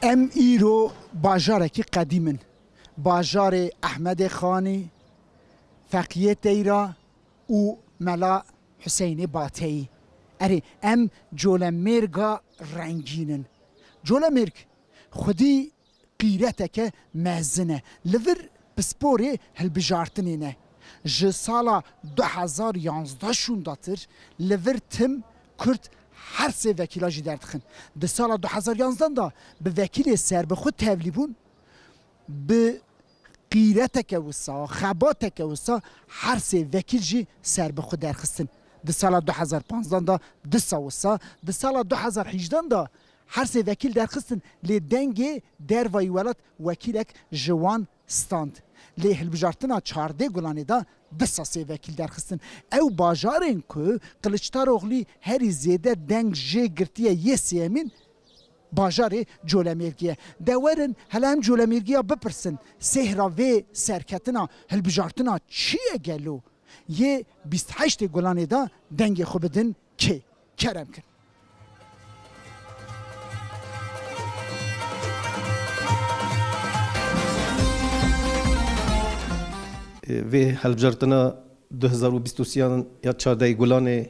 ام ایرو باجارکی قدیمن باجار احمد خانی فقیه دیرا و ملا حسین باتی اره ام جولمرگا رنگینن جولمرگ خودی قیرته که مزنه لور بسپوری هلبجارتنینه ج سالا 2011 شونداتر لور تم کرد هر سه وکیلا جی دردخن ده سالا 2011 دا به وکیل سر به خود تبلیبون به قیرته وسا خباته وسا هر سه وکیل جی سر به خود درخستن ده سالا 2015 دا ده سا ده سالا 2018 دا هر سه وکیل درخستن لی دنگ در وی ولات وکیلک جوان ستاند لی هلبجارتنا 14 گلانی دا ده سه وکیل درخستن او باجارن که قلچتاروغلی هری زیده دنگ جه گرتیه یه سیمین باجار جولمرگیه دورن هلام جولمرگیه بپرسن سهرا و سرکتنا هلبجارتنا چیه گلو یه 28 گلانی دا دنگ خوب بدن که کرم کن و هلبجارتنا 2023 یا 14 گلان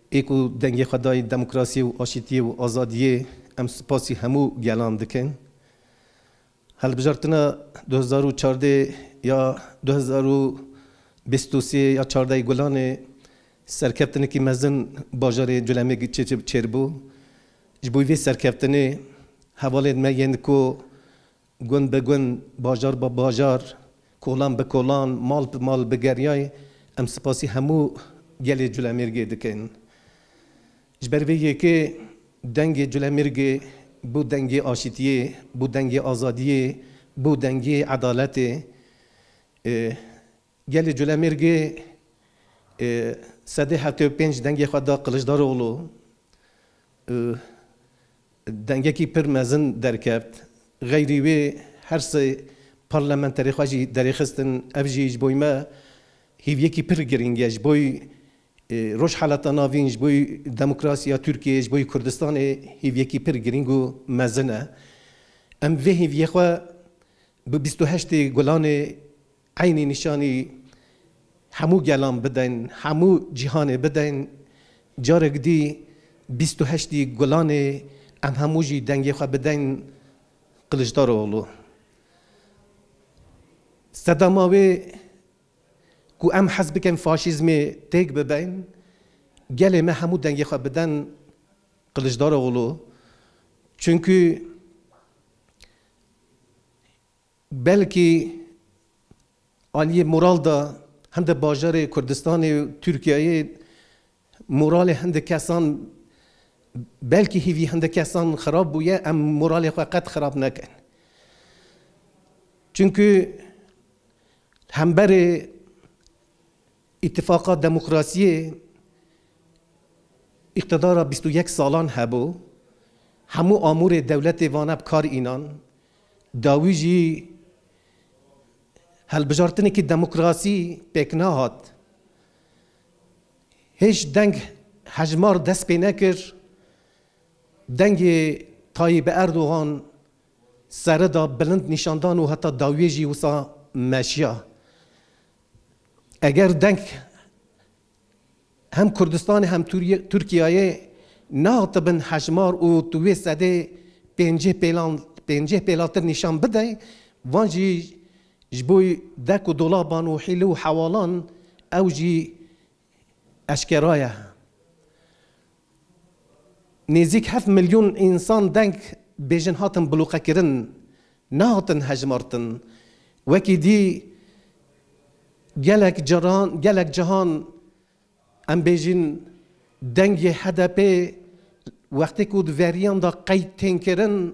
ایکو دنگ خدای دموکراسی و آشتی و آزادی ام سپاسی همو گلان دکن هلبجارتنا 2014 یا 2023 یا 14 گلان سرکفتنه که مزن باجار جولمرگ چربو جبوی وی سرکفتنه حواله میگن کو گون به گون باجار با باجار کولان به کولان مال به مال به گریای ام سپاسی همو گل جولمرگ دکن جبر ویه که دنگ جولمرگ بو دنگ آشتیه بو دنگ آزادیه بو دنگ عدالت گل جولمرگ سده 75 دنگ خدا قلشدار اولو دنگی کی پر مزن درکبت غیری وی هر سه پارلمانتری خواهی درخستن افجیج بوی ما هیویه کی پر گرینگیش بوی روش حالت ناوینج بوی دموکراسی ترکیه بوی کردستان هیویه کی پر گرینگو مزنه ام وی هیویه خوا به 28 گلان عینی نشانی همو گلان بدن همو جهان بدن جارک دی 28 گلان ام همو جی دنگی خوا بدن قلشدار اولو صداماوی کو ام حزب کن فاشیزمی تیک ببین گله ما همو دنگی خواه بدن قلشدار اولو چونکه بلکی آلی مورال دا هنده باجار کردستان و ترکیه مورال هنده کسان بلکی هیوی هنده کسان خراب بویه ام مورال خواه قد خراب نکن چونکه هم بر اتفاقات دموکراسی اقتدار 21 سالان هبو همو امور دولت وانب کار اینان داویجی هلبجارتنی که دموکراسی پکنا هات هیچ دنگ هجمار دست پی نکر دنگ طایب اردوغان سردا بلند نشاندان و حتی داویجی وسا مشیا اگر دنگ هم کردستان هم ترکیه ناتبن حجمار و توی سده پنجه پیلاتر نشان بده وانجی جبوی دک و دولابان و حیله و حوالان او جی اشکرایه نزدیک 7 میلیون انسان دنگ بیجن هاتن بلوقه کرن نهاتن حجمارتن وکی دی گلک جهان ام بیجین دنگ هدپی وقتی کود وریان دا قید تین کرن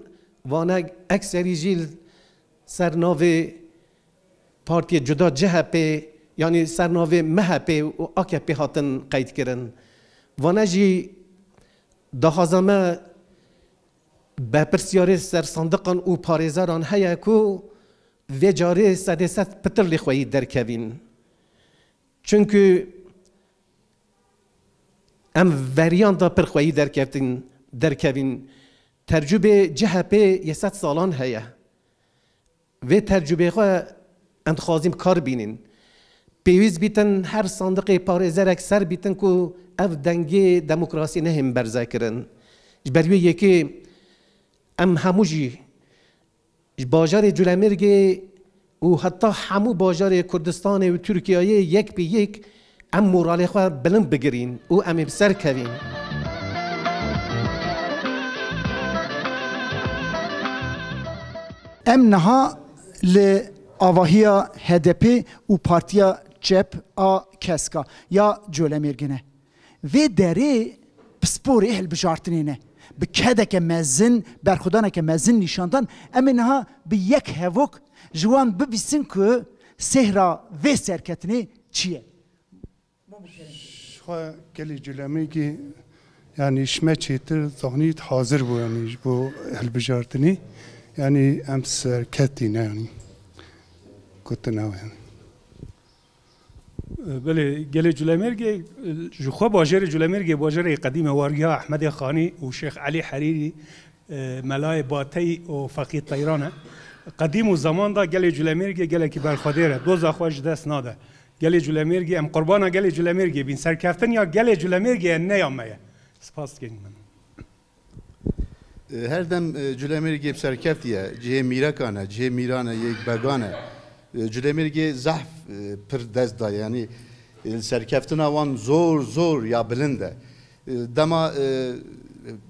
وانه اکثری جیل سرناوی پارتی جدا جهپی یعنی سرناوی مهپی و آکپی هاتن قید کرن وانه جی دهازمه به پرسیاره سر صندقان و پارێزاران هەیە کو vê carê sedêset pitir lê xweyî derkevîn. Çünkü em veriyan da pir xweyî derkevin تجربه CHP یه سالان هیا و تجربه خو انتخابیم کار بینین پیوز بیتن هر صندوق پارێزەر اکثر بیتن کو اف دنگی دموکراسی نهم برزه کرن بروی یکی ام هموجی باجار جولمرگ و حتی همو باجار کردستان و ترکیه یک به یک ام مورال خو بلند بگیرین و ام بسر کوین ام نها ل آواهیا HDP و پارتیا چپ آ کسکا یا جولمرگنه و داره پسپوری هلبجارتنینه به کدک مزن برخودانه که مزن نشاندن امینها به یک هوک جوان ببیسن که سهرا و سرکتنی چیه؟ شخوا گلی جولمرگی yani işme çetir zahniyet hazır bu yani bu helbejartini yani em serketine yani kutuna yani. بله گل جولمرگی جوخا باجر جولمرگی باجر قدیم واریا احمد خانی و شیخ علی حریری ملای باتی و فقید طیرانه قدیم و زمان دا گل جولمرگی گل کی برخوادره دو زخواج دست ناده گل جولمرگی ام قربانا گل جولمرگی بین سرکفتن یا گل جولمرگی نیامه سپاس کنیم her dem Cülemirge serkeftiye cihe mirakane cihe mirane yek begane Cülemirge zahf pir dest da yani serkeftina wan zor ya bilinde dema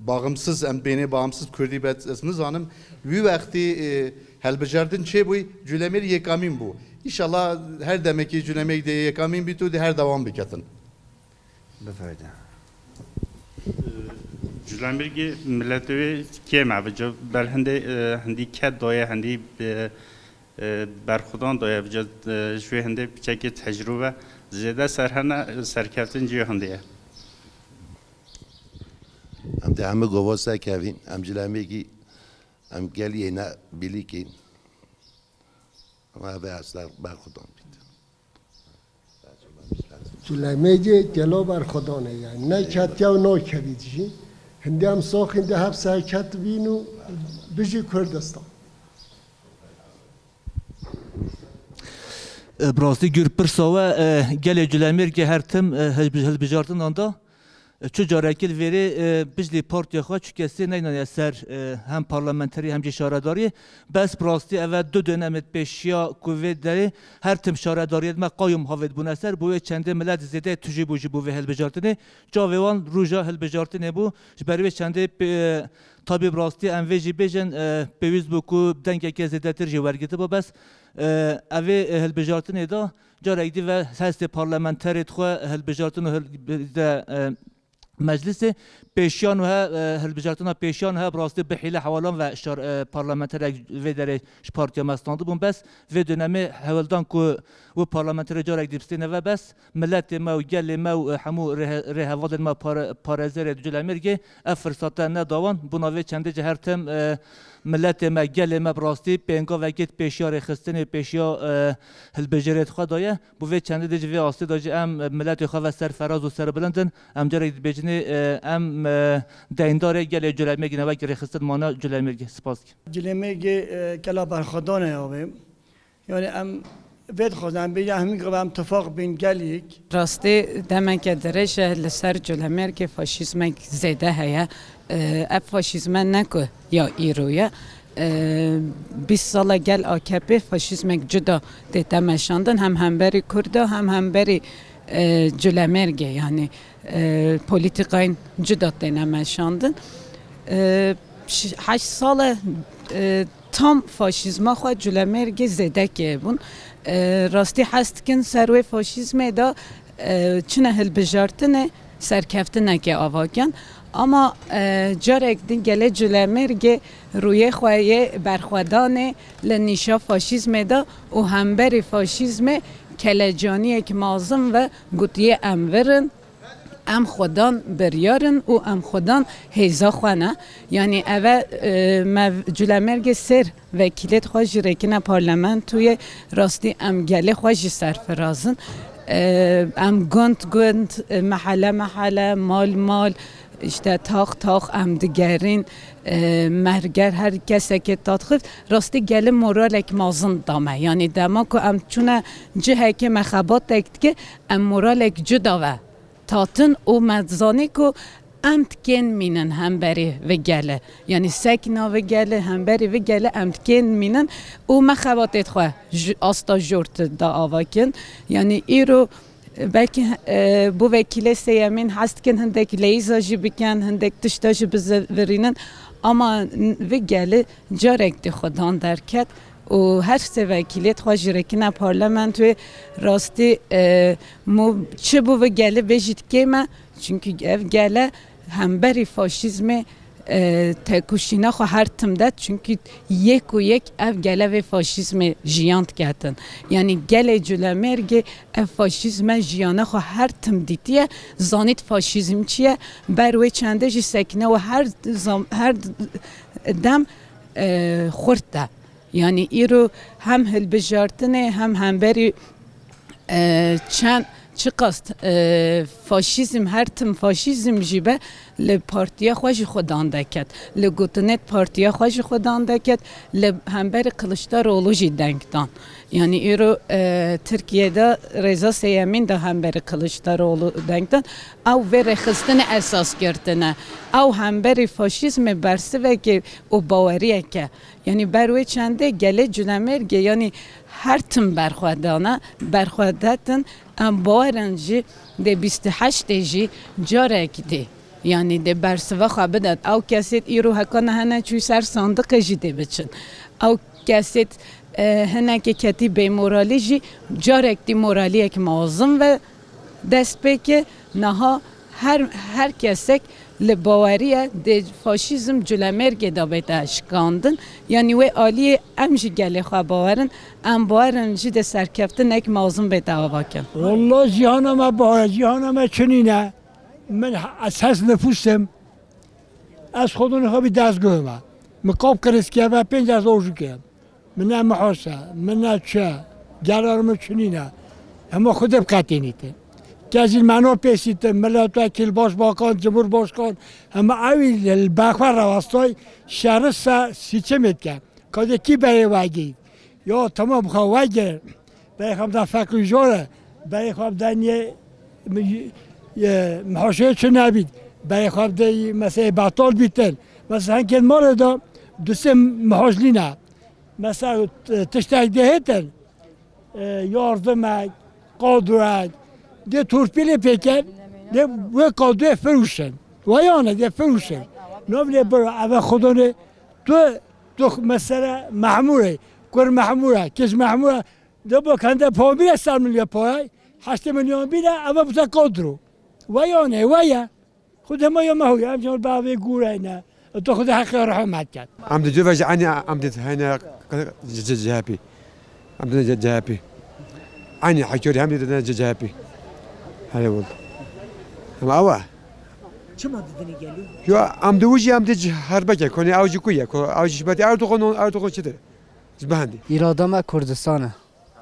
bağımsız em beni bağımsız Kürdi bet esniz hanım vi vakti helbejardin çe bu Cülemir yekamin bu İnşallah her demeki Cülemirge yekamin bitu de her devam biketin befayda جولمرگی ملتوی که معوجه بر هندی کد دایه هندی برخودان دایه بجا شوی هندی بچه تجربه زیاده سرهنه سرکفتن جیه هندیه هم ده همه گواسته کوین هم جولمرگی هم گلیه نه بیلی کین همه به اصلا برخودان بید جولمرگی گلا برخودانه یعنی نه کتیا و نه کویدجی هندی هم ساخت هندی هف سرکت بینو بجی کردستان براستی گور پرساوه گل جولمرگ هر تم هلبجارتن آندا چو جارکل وری بجلی پارتی خواه چو کسی نینان سر هم پارلمانتری هم شارداری بس براستی اول دو دönəmet پیشیا کووید داری هر تم شارداری ما قایم هاوید بون اثر بوی چنده ملت زیده تجی بوجی بو هلبجارتنی جاویوان روژا هلبجارتنی بو جبری چنده tabi براستی ام ویجی بیجن پیوز بو کو دنگ که زیده تر جوارگیته با بس اوی هلبجارتنی دا جارگی و هست پارلمانتری خو هلبجارتن مجلس پیشیان و هلبجارتنا پیشیان ها براستی به حیله حوالان و پارلمانتر و در پارتیا مستانده بون بس و دنمی حوالدان کو و پارلمانتر جارک دیبستینه و بس ملت ما و گل ما و همو رهواد ما پارزر جولمرگی افرساته نداوان بناوی چنده جهرتم ملت ما گل ما براستی پنگا و گت پیشیار خستن پیشیا هلبجارت خدایه بو و چنده دیج و آستی داج ام ملت خو و سر فراز و سر بلندن ام جارک بجنی ام دیندار گل جولمرگی نوا گری خستن مانا جولمرگی سپاس جولمرگی کلا برخدانه یاویم یعنی ام وید خودم بیه همین که هم اتفاق بین گلیک راستی دمن که درش لسر جولمرگ فاشیسم زیده هیا اف فاشیسم نکو یا ایرویا 20 سال گل AKP فاشیسم جدا دیده مشاندن هم بری کرده هم بری جولمرگ یعنی پولیتیکاین جدا دیده مشاندن 8 سال tam faşizma xo Cülmerg zedek bun rastî hestkin serwê faşizmê da çine hilbijartine serkeftineke avaken ama carek din gele Cülmerg rûyê xwe yê berxwedanê li nîşa faşizmê da û hemberî faşizmê kelecaniyek mazim ve gutiye em verin ام خودان بریارن و ام خودان هیزا خوانه یعنی اوه جولمرگ سر وکیلت خواهی رکنه پارلمان توی راستی ام گله خواهی سرفرازن ام گند محله مال işte tak ام دگرین مرگر هر کسی که تدخل راستی گله مورالک مازن دامه یعنی دما که ام چونه جه که مخبات دکت که ام مورالک جدا و تاتن او مدزانی که امتکن مینن هم بری و گله یعنی سکنا و گله هم بری و گله امتکن مینن او مخباتت خواه آستا جورت دا آواکن یعنی ایرو belki bu vekile seyamin hastken hendek leyzajı biken hendek tıştajı bizverinin ama ve geli carekti xudan derket o her se vekilet xwajirekine parlamentoy rastî mu çi bu ve geli vejit keme çünkü ev gele hemberî faşizme تکوشینا خو هر تم داد چونکی یک و یک اف گله و فاشیسم جیانت کردن یعنی گله جلمرگ اف فاشیسم جیانه خو هر تم دیتیه زانیت فاشیسم چیه بروی چنده جی سکنه و هر دم خورده یعنی ایرو هم هلبجارتنه هم بری چند چی قصد فاشیزم هر تم فاشیزم جیبه لپارتیا خوش خودان دکت لگوتنت پارتیا خوش خودان دکت لهمبر کلشداroğlu جی دنگتان یعنی ایرو ترکیه'de رضا سیمین de همبر کلشداroğlu دنگتان او و رخصتن اساس گرتنه او همبر فاشیزم برسه و که او باوریه که یعنی بروی چنده گله جنمرگه یعنی هر تم برخوادتن ام باورنجی ده 28 جی جاره کدی یعنی ده برسوا خوابداد او کسیت ایرو هکانه هنه چوی سر صندوق جیده بچن او کسیت هنه که کتی بی مورالی جی جاره کدی مورالی یک معظم و دست بکه نها هر کسک لباوریه ده فاشیزم جلمرگه دا بیت اشکاندن یعنی و آلی امجی گله خواه باورن ام باورن جی ده سرکفتن یک معظم بیت آواکن والله جهانم باور جهانم چنینه من اساس نفوسم از خودون خوابی دستگاه مقاب کرد که و 5 از اوجو که من محاسه من چه گرارم چنینه اما خودم قطینیته کسی منو پیسید ملت وکیل باش باکان جمهور باشکان اما اویل البخور راستای شهر سیچه میتکن که کی برای وگی یا تمام خواه وگر برای خواب در فکر جوره برای خواب در محاشه چه نبید برای خواب در مثلا بطال بیتن مثلا هنکن مال دا دوست محاجلی نه مثلا تشتک دهتن یاردمک قادرک ده تورپیل پیکر ده و کادو فروشن و یانه ده فروشن نبله برای اول خودانه تو مثلا محموره کور محموره کس محموره ده با کنده پامیل 100 میلیون پای 8 میلیون بیده اول بوده کادرو و یانه و یا خود ما یا ماهوی همچنان باوی گوره نه تو خود حق رحمت کرد عمد جوج عني عمد هنا جهابي عمد جهابي عني حكوري عمد جهابي هلا والله ما هو چه مددنی گلو يا عمد وجي عمد هربكه كوني اوجي كويا اوجي بدي اردوغان چه داره زبهندي اراده ما کردستانه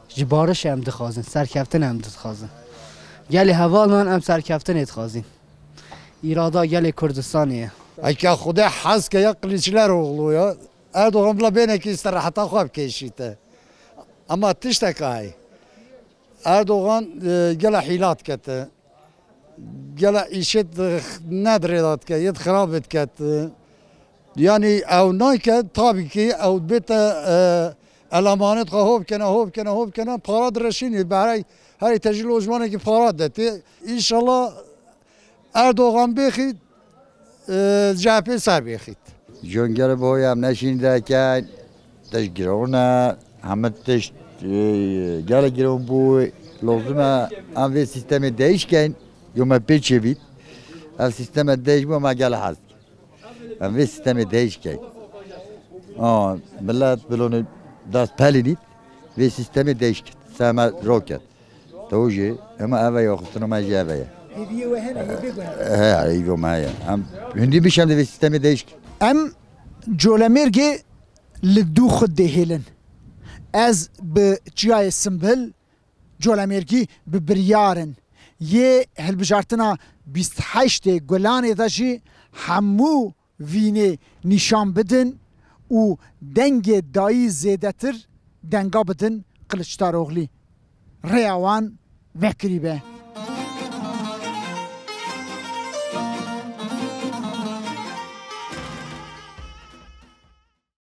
جبارش هم دخوازن سرکفتن هم دخوازن گلی هوال من هم سرکفتن اتخوازین اراده گلی کردستانیه اگه خدا حس که یک قلیچلر اغلو یا اردوغان بلا بینه که استراحتا خواب کشیده اما تشتکای اردوغان گله حیلات کته گله ایشت ندریداد که ید خرابت کت یعنی او نای که تابی که او بیت الامانت خواب کنه پاراد رشینی برای هر تجلیل وجمانه که پاراد داده انشالله اردوغان بخید جهپی سر بخید جنگر باید هم نشینده که تشگرونه همه تشت گله گرون بوی لازمه ام وی سیستم دیش کن یا ما پیچه بید ام سیستم دیش بو ما گله هست ام وی سیستم دیش کن ملت بلون دست پلینید وی سیستم دیش کن سامه رو کن توجه اما اوه یا خستنو ما جه اوه ایوه ما ام هندی بیشم ده وی سیستم دیش کن ام جولمرگی لدو خود دهیلن از به جای سمبل جولمرگی به بریارن یه هلبجارتنا 28 گلان داجی همو وینه نشان بدن و دنگ دایی زیدتر دنگا بدن قلچدار اوغلی ریاوان وکری به